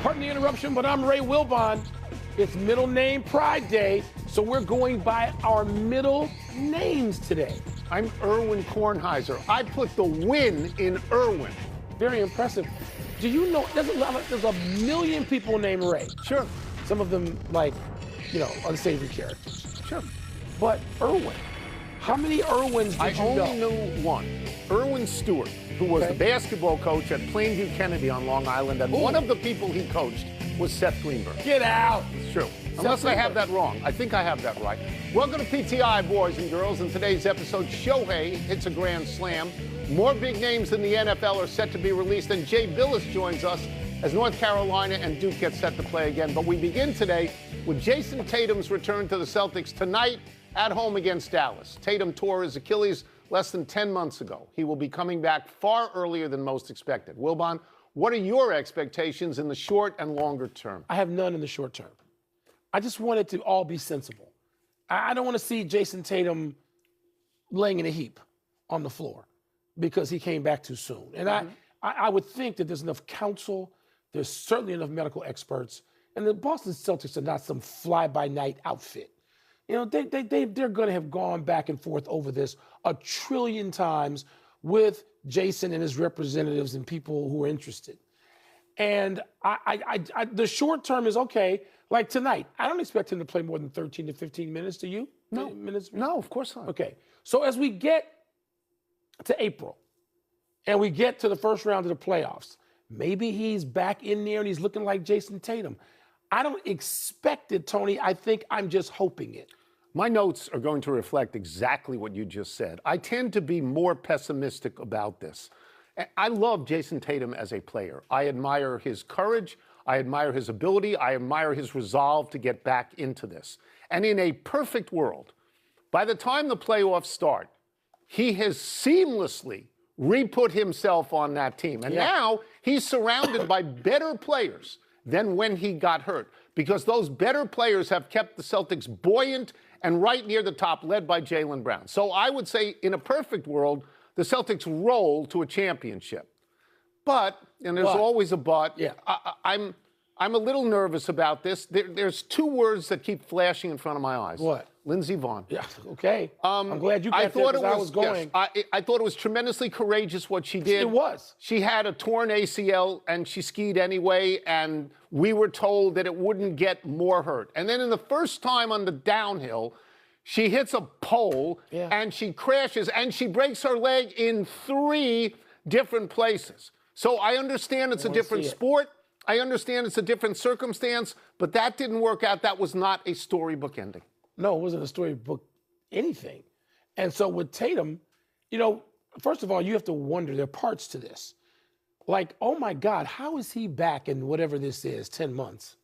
Pardon the interruption, but I'm Ray Wilbon. It's Middle Name Pride Day, so we're going by our middle names today. I'm Erwin Kornheiser. I put the win in Erwin. Very impressive. Do you know there's a million people named Ray? Sure. Some of them, like, unsavory characters. Sure. But Erwin, how many Erwins did you know? I only knew one. Erwin Stewart, who was the basketball coach at Plainview Kennedy on Long Island, and one of the people he coached was Seth Greenberg. Get out. It's true. Unless I have that wrong. I think I have that right. Welcome to PTI, boys and girls. In today's episode, Shohei hits a grand slam. More big names in the NFL are set to be released, and Jay Billis joins us as North Carolina and Duke get set to play again. But we begin today with Jason Tatum's return to the Celtics tonight at home against Dallas. Tatum tore his Achilles less than 10 months ago. He will be coming back far earlier than most expected. Wilbon, what are your expectations in the short and longer term? I have none in the short term. I just want it to all be sensible. I don't want to see Jason Tatum laying in a heap on the floor because he came back too soon. And I would think that there's enough counsel, there's certainly enough medical experts, and the Boston Celtics are not some fly-by-night outfit. You know, they're going to have gone back and forth over this a trillion times with Jason and his representatives and people who are interested. And the short term is okay. Like tonight, I don't expect him to play more than 13 to 15 minutes. Do you? No. Minutes? No, of course not. Okay. So as we get to April and we get to the first round of the playoffs, maybe he's back in there and he's looking like Jason Tatum. I don't expect it, Tony. I think I'm just hoping it. My notes are going to reflect exactly what you just said. I tend to be more pessimistic about this. I love Jason Tatum as a player. I admire his courage. I admire his ability. I admire his resolve to get back into this. And in a perfect world, by the time the playoffs start, he has seamlessly re-put himself on that team. And now he's surrounded by better players than when he got hurt, because those better players have kept the Celtics buoyant and right near the top, led by Jaylen Brown. So I would say, in a perfect world, the Celtics roll to a championship. But, and there's always a but, I'm a little nervous about this. There's two words that keep flashing in front of my eyes. What? Lindsey Vonn. Yeah, okay. I'm glad you got there because I was going. Yes, I thought it was tremendously courageous what she did. It was. She had a torn ACL, and she skied anyway, and we were told that it wouldn't get more hurt. And then in the first time on the downhill, she hits a pole, and she crashes, and she breaks her leg in 3 different places. So I understand it's a different sport. I understand it's a different circumstance, but that didn't work out. That was not a storybook ending. No, it wasn't a storybook anything. And so with Tatum, first of all, you have to wonder, there are parts to this. Like, oh my God, how is he back in whatever this is, 10 months?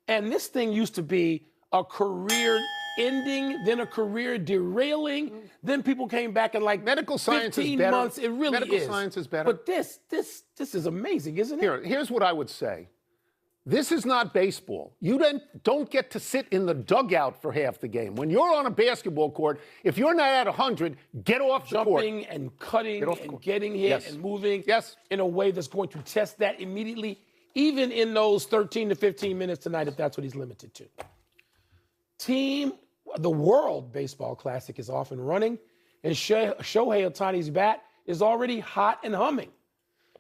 And this thing used to be a career ending, then a career derailing, then people came back and like medical science 15 is better. Months, it really medical is. Science is better. But this is amazing, isn't it? Here's what I would say. This is not baseball. You don't get to sit in the dugout for half the game. When you're on a basketball court, if you're not at 100, get off the court. Jumping and cutting and getting hit and moving in a way that's going to test that immediately, even in those 13 to 15 minutes tonight, if that's what he's limited to. The World Baseball Classic is off and running, and Shohei Ohtani's bat is already hot and humming.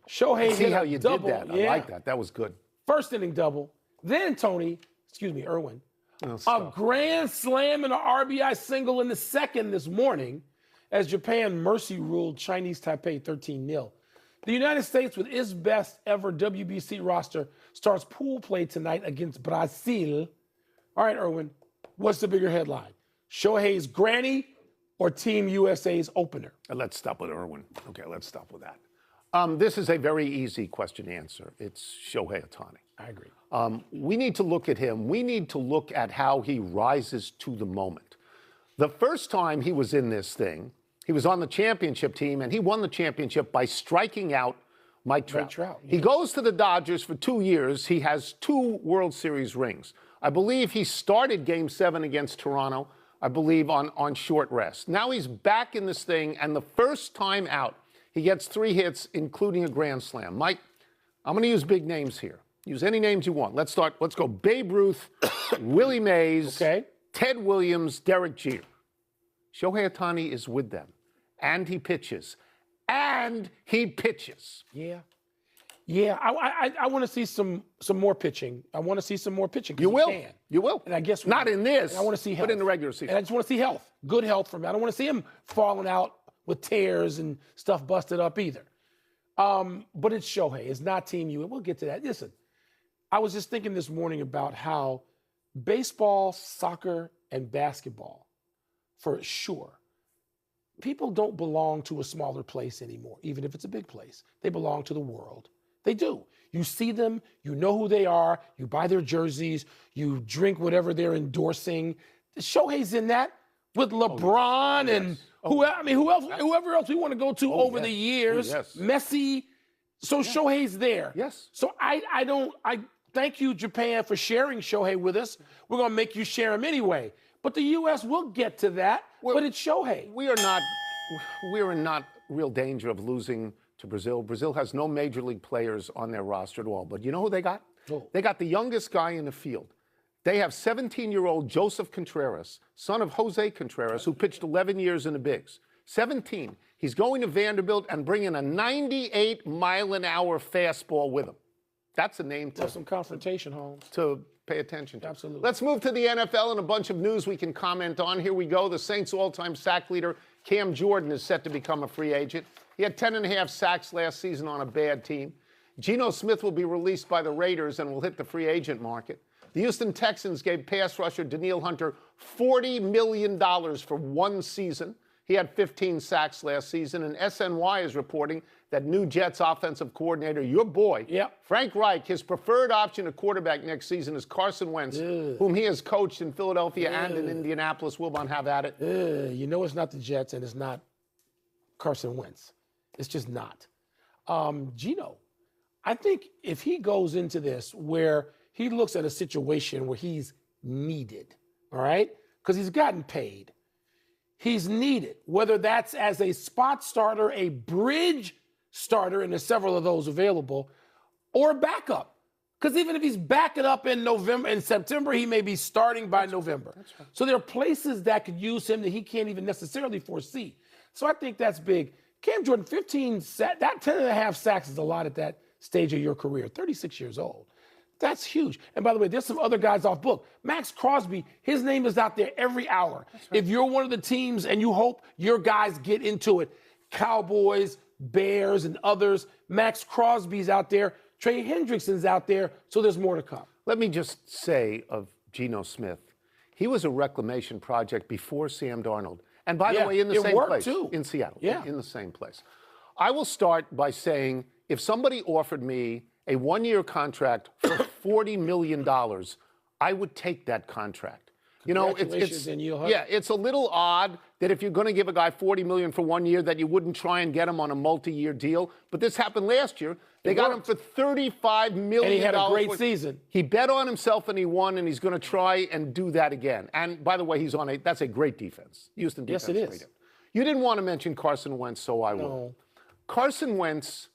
Shohei See hit how a you double. did that. I like that. That was good. First inning double. Then Erwin, a grand slam and an RBI single in the second this morning as Japan mercy ruled Chinese Taipei 13-0. The United States, with its best ever WBC roster, starts pool play tonight against Brazil. All right, Erwin, what's the bigger headline? Shohei's granny or Team USA's opener? Let's stop with Erwin. Okay, let's stop with that. This is a very easy question to answer. It's Shohei Ohtani. I agree. We need to look at him. We need to look at how he rises to the moment. The first time he was in this thing, he was on the championship team, and he won the championship by striking out Mike Trout. He goes to the Dodgers for 2 years. He has 2 World Series rings. I believe he started Game 7 against Toronto, I believe, on short rest. Now he's back in this thing, and the first time out, he gets 3 hits, including a grand slam. Mike, I'm going to use big names here. Use any names you want. Let's go Babe Ruth, Willie Mays, Ted Williams, Derek Jeter. Shohei Ohtani is with them, and he pitches. And he pitches. Yeah. Yeah, I want to see some more pitching. I want to see some more pitching. You will. You will. And I guess not in this. I want to see health. But in the regular season. And I just want to see health, good health from him. I don't want to see him falling out with tears and stuff busted up either. But it's Shohei. It's not Team U. We'll get to that. Listen, I was just thinking this morning about how baseball, soccer, and basketball, for sure, people don't belong to a smaller place anymore, even if it's a big place. They belong to the world. They do. You see them, you know who they are, you buy their jerseys, you drink whatever they're endorsing. Shohei's in that with LeBron and whoever else we want to go to over the years. Messi. So Shohei's there. Yes. So I thank you, Japan, for sharing Shohei with us. We're going to make you share him anyway. But the U.S. will get to that. But it's Shohei. We are in not real danger of losing to Brazil. Brazil has no major league players on their roster at all. But you know who they got? They got the youngest guy in the field. They have 17-year-old Joseph Contreras, son of Jose Contreras, who pitched 11 years in the bigs. 17. He's going to Vanderbilt and bringing a 98-mile-an-hour fastball with him. That's a name to... That's some confrontation, Holmes. To pay attention to. Absolutely. Let's move to the NFL and a bunch of news we can comment on. Here we go. The Saints' all-time sack leader, Cam Jordan, is set to become a free agent. He had 10.5 sacks last season on a bad team. Geno Smith will be released by the Raiders and will hit the free agent market. The Houston Texans gave pass rusher Danielle Hunter $40 million for one season. He had 15 sacks last season, and SNY is reporting that new Jets offensive coordinator, your boy, Frank Reich, his preferred option at quarterback next season is Carson Wentz, whom he has coached in Philadelphia and in Indianapolis. Wilbon, have at it. You know it's not the Jets and it's not Carson Wentz. It's just not. Geno, I think if he goes into this where he looks at a situation where he's needed, all right, because he's gotten paid, he's needed, whether that's as a spot starter, a bridge starter, and there's several of those available, or a backup. Because even if he's backing up in September, he may be starting by November. Right. So there are places that could use him that he can't even necessarily foresee. So I think that's big. Cam Jordan, 10.5 sacks is a lot at that stage of your career, 36 years old. That's huge. And by the way, there's some other guys off book. Max Crosby, his name is out there every hour. Right. If you're one of the teams and you hope your guys get into it, Cowboys, Bears, and others, Max Crosby's out there. Trey Hendrickson's out there, so there's more to come. Let me just say of Geno Smith, he was a reclamation project before Sam Darnold. And by the way, in the same place, too. In Seattle, in the same place. I will start by saying, if somebody offered me a one-year contract for $40 million, I would take that contract. You know, it's a little odd that if you're going to give a guy $40 million for 1 year, that you wouldn't try and get him on a multi-year deal. But this happened last year. They got him for $35 million. And he had a great season. He bet on himself and he won, and he's going to try and do that again. And by the way, that's a great defense. Houston defense. Yes, it is. You didn't want to mention Carson Wentz, so I will. Carson Wentz,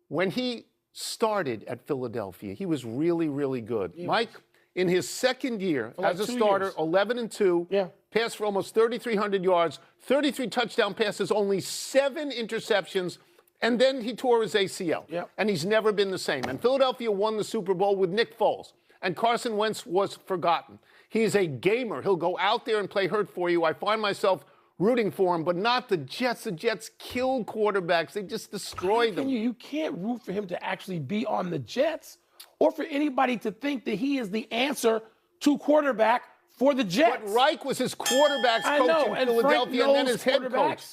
when he started at Philadelphia, he was really, really good. Mike, in his second year as a starter, 11-2, passed for almost 3,300 yards, 33 touchdown passes, only 7 interceptions, and then he tore his ACL. And he's never been the same. And Philadelphia won the Super Bowl with Nick Foles, and Carson Wentz was forgotten. He's a gamer. He'll go out there and play hurt for you. I find myself rooting for him, but not the Jets. The Jets kill quarterbacks. They just destroy them. You can't root for him to actually be on the Jets or for anybody to think that he is the answer to quarterback for the Jets. But Reich was his quarterbacks coach in Philadelphia and then his head coach.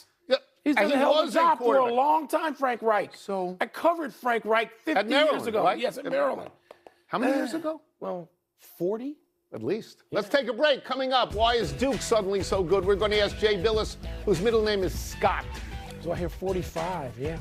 He's done a hell of a job for a long time, Frank Reich. So I covered Frank Reich 50 years ago. Right? Yes, at Maryland. How many years ago? Well, 40. At least. Let's take a break. Coming up, why is Duke suddenly so good? We're going to ask Jay Billis, whose middle name is Scott. So I hear 45,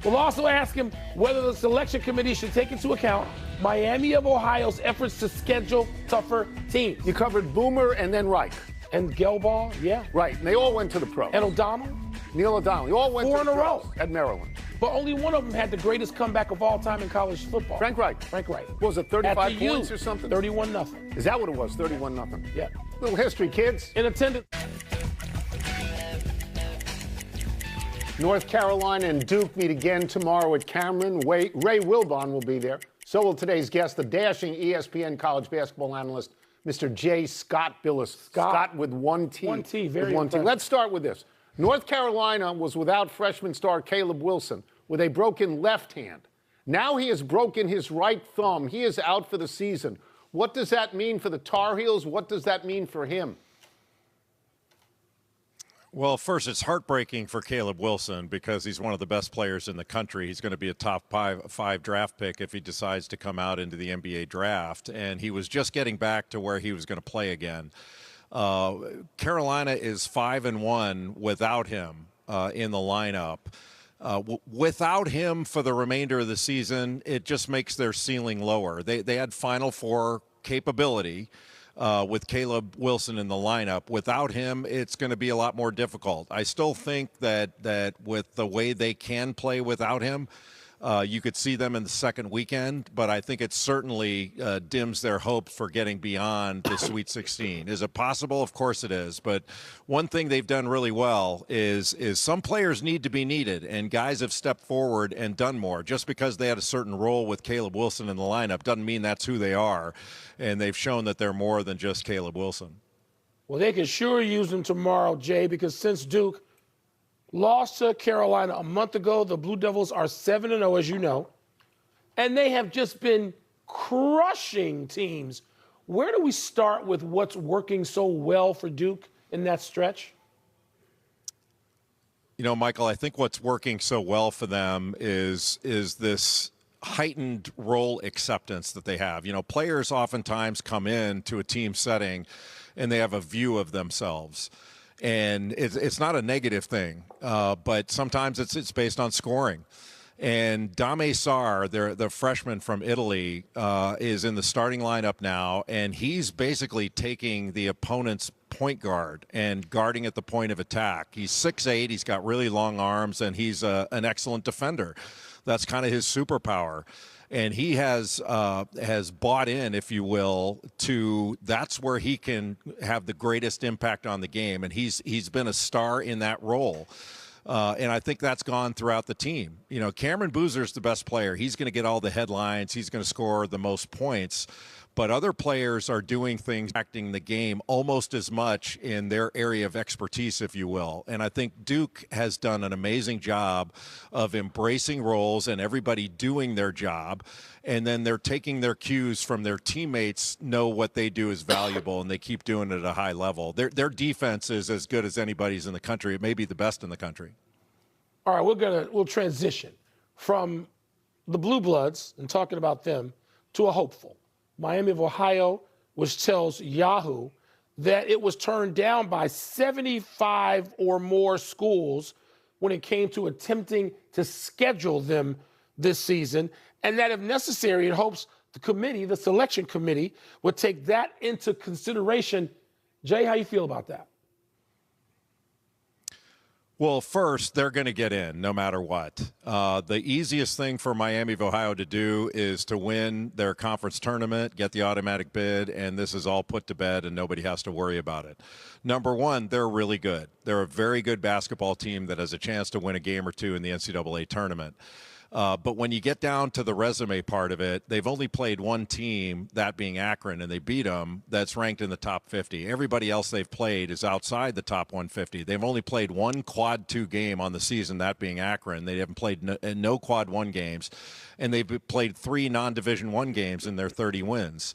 We'll also ask him whether the selection committee should take into account Miami of Ohio's efforts to schedule tougher teams. You covered Boomer and then Reich. And Gelbaugh, Right, and they all went to the pro. And O'Donnell. Neil O'Donnell. You all went 4 to the in a pros row at Maryland. but only one of them had the greatest comeback of all time in college football. Frank Reich. Frank Reich. What was it, 35 At the points U, or something? 31-0. Is that what it was, 31-0? Yeah. Little history, kids. In attendance. North Carolina and Duke meet again tomorrow at Cameron. Ray Wilbon will be there. So will today's guest, the dashing ESPN college basketball analyst, Mr. J. Scott Billis. Scott with one T. One T, very with one T. impressive. Let's start with this. North Carolina was without freshman star Caleb Wilson with a broken left hand. Now he has broken his right thumb. He is out for the season. What does that mean for the Tar Heels? What does that mean for him? Well, first, it's heartbreaking for Caleb Wilson because he's one of the best players in the country. He's going to be a top five draft pick if he decides to come out into the NBA draft. And he was just getting back to where he was going to play again. Carolina is 5-1 without him in the lineup. Without him for the remainder of the season, it just makes their ceiling lower. They had Final Four capability. With Caleb Wilson in the lineup. Without him, it's going to be a lot more difficult. I still think that with the way they can play without him, you could see them in the second weekend, but I think it certainly dims their hopes for getting beyond the Sweet 16. Is it possible? Of course it is. But one thing they've done really well is some players need to be needed, and guys have stepped forward and done more. Just because they had a certain role with Caleb Wilson in the lineup doesn't mean that's who they are, and they've shown that they're more than just Caleb Wilson. Well, they can sure use him tomorrow, Jay, because since Duke lost to Carolina a month ago, the Blue Devils are 7-0, as you know, and they have just been crushing teams. Where do we start with what's working so well for Duke in that stretch? You know, Michael, I think what's working so well for them is this heightened role acceptance that they have. You know, players oftentimes come in to a team setting and they have a view of themselves. And it's not a negative thing, but sometimes it's based on scoring. And Dame Sarr, the freshman from Italy, is in the starting lineup now, and he's basically taking the opponent's point guard and guarding at the point of attack. He's 6'8", he's got really long arms, and he's an excellent defender. That's kind of his superpower. And he has bought in, if you will, to that's where he can have the greatest impact on the game. And he's been a star in that role. And I think that's gone throughout the team. You know, Cameron Boozer's the best player. He's going to get all the headlines. He's going to score the most points. But other players are doing things, acting the game almost as much in their area of expertise, if you will. And I think Duke has done an amazing job of embracing roles and everybody doing their job. And then they're taking their cues from their teammates, know what they do is valuable, and they keep doing it at a high level. Their defense is as good as anybody's in the country. It may be the best in the country. All right, we'll transition from the Blue Bloods and talking about them to a hopeful. Miami of Ohio, which tells Yahoo that it was turned down by 75 or more schools when it came to attempting to schedule them this season, and that if necessary, it hopes the committee, the selection committee, would take that into consideration. Jay, how you feel about that? Well, first, they're going to get in no matter what. The easiest thing for Miami of Ohio to do is to win their conference tournament, get the automatic bid, and this is all put to bed and nobody has to worry about it. Number one, they're really good. They're a very good basketball team that has a chance to win a game or two in the NCAA tournament. But when you get down to the resume part of it, they've only played one team, that being Akron, and they beat them, that's ranked in the top 50. Everybody else they've played is outside the top 150. They've only played one quad 2 game on the season, that being Akron. They haven't played no quad 1 games. And they've played 3 non-division 1 games in their 30 wins.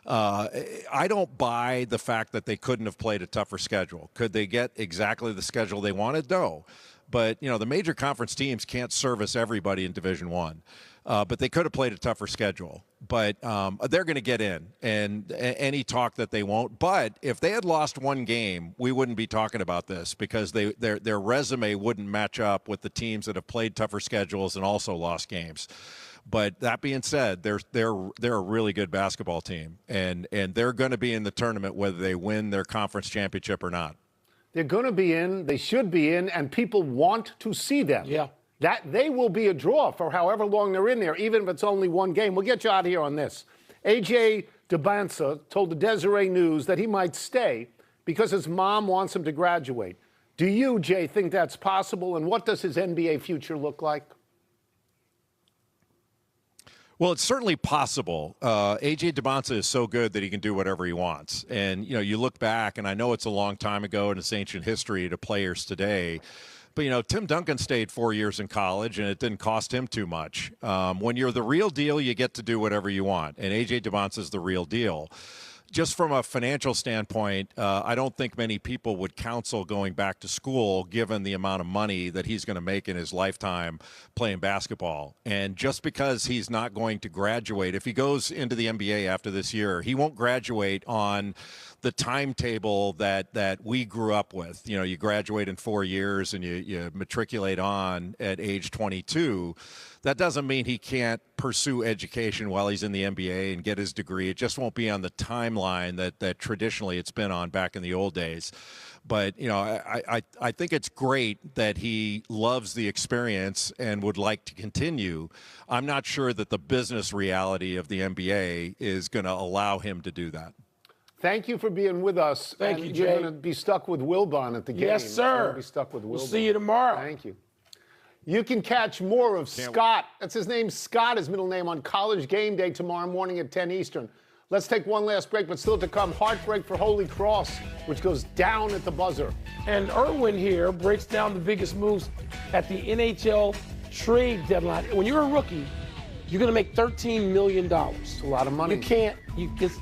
I don't buy the fact that they couldn't have played a tougher schedule. Could they get exactly the schedule they wanted? No. But, you know, the major conference teams can't service everybody in Division I. But they could have played a tougher schedule. But they're going to get in, and any talk that they won't. But if they had lost one game, we wouldn't be talking about this because their resume wouldn't match up with the teams that have played tougher schedules and also lost games. But that being said, they're a really good basketball team, and they're going to be in the tournament whether they win their conference championship or not. They're going to be in, they should be in, and people want to see them. Yeah. that they will be a draw for however long they're in there, even if it's only one game. We'll get you out of here on this. A.J. DeBanza told the Deseret News that he might stay because his mom wants him to graduate. Do you, Jay, think that's possible? And what does his NBA future look like? Well, it's certainly possible. A.J. DeBanza is so good that he can do whatever he wants. And, you know, you look back, and I know it's a long time ago and it's ancient history to players today, but, you know, Tim Duncan stayed 4 years in college, and it didn't cost him too much. When you're the real deal, you get to do whatever you want, and A.J. DeBanza is the real deal. Just from a financial standpoint, I don't think many people would counsel going back to school given the amount of money that he's going to make in his lifetime playing basketball. And just because he's not going to graduate, if he goes into the NBA after this year, he won't graduate on the timetable that we grew up with. You know, you graduate in 4 years and you matriculate on at age 22. That doesn't mean he can't pursue education while he's in the NBA and get his degree. It just won't be on the timeline that traditionally it's been on back in the old days. But, you know, I think it's great that he loves the experience and would like to continue. I'm not sure that the business reality of the NBA is going to allow him to do that. Thank you for being with us. Thank you, Jay. You're going to be stuck with Wilbon at the game. Yes, sir. You're going to be stuck with Wilbon. We'll see you tomorrow. Thank you. You can catch more of Scott. That's his name, Scott, his middle name, on College Game Day tomorrow morning at 10 Eastern. Let's take one last break, but still to come, Heartbreak for Holy Cross, which goes down at the buzzer. And Irwin here breaks down the biggest moves at the NHL trade deadline. When you're a rookie, you're going to make $13 million. It's a lot of money. You can't.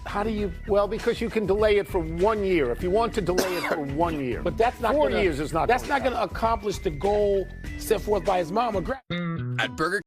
How do you? Well, because you can delay it for 1 year. If you want to delay it for 1 year. But that's not 4 years is not. That's not going to accomplish the goal set forth by his mom. At Burger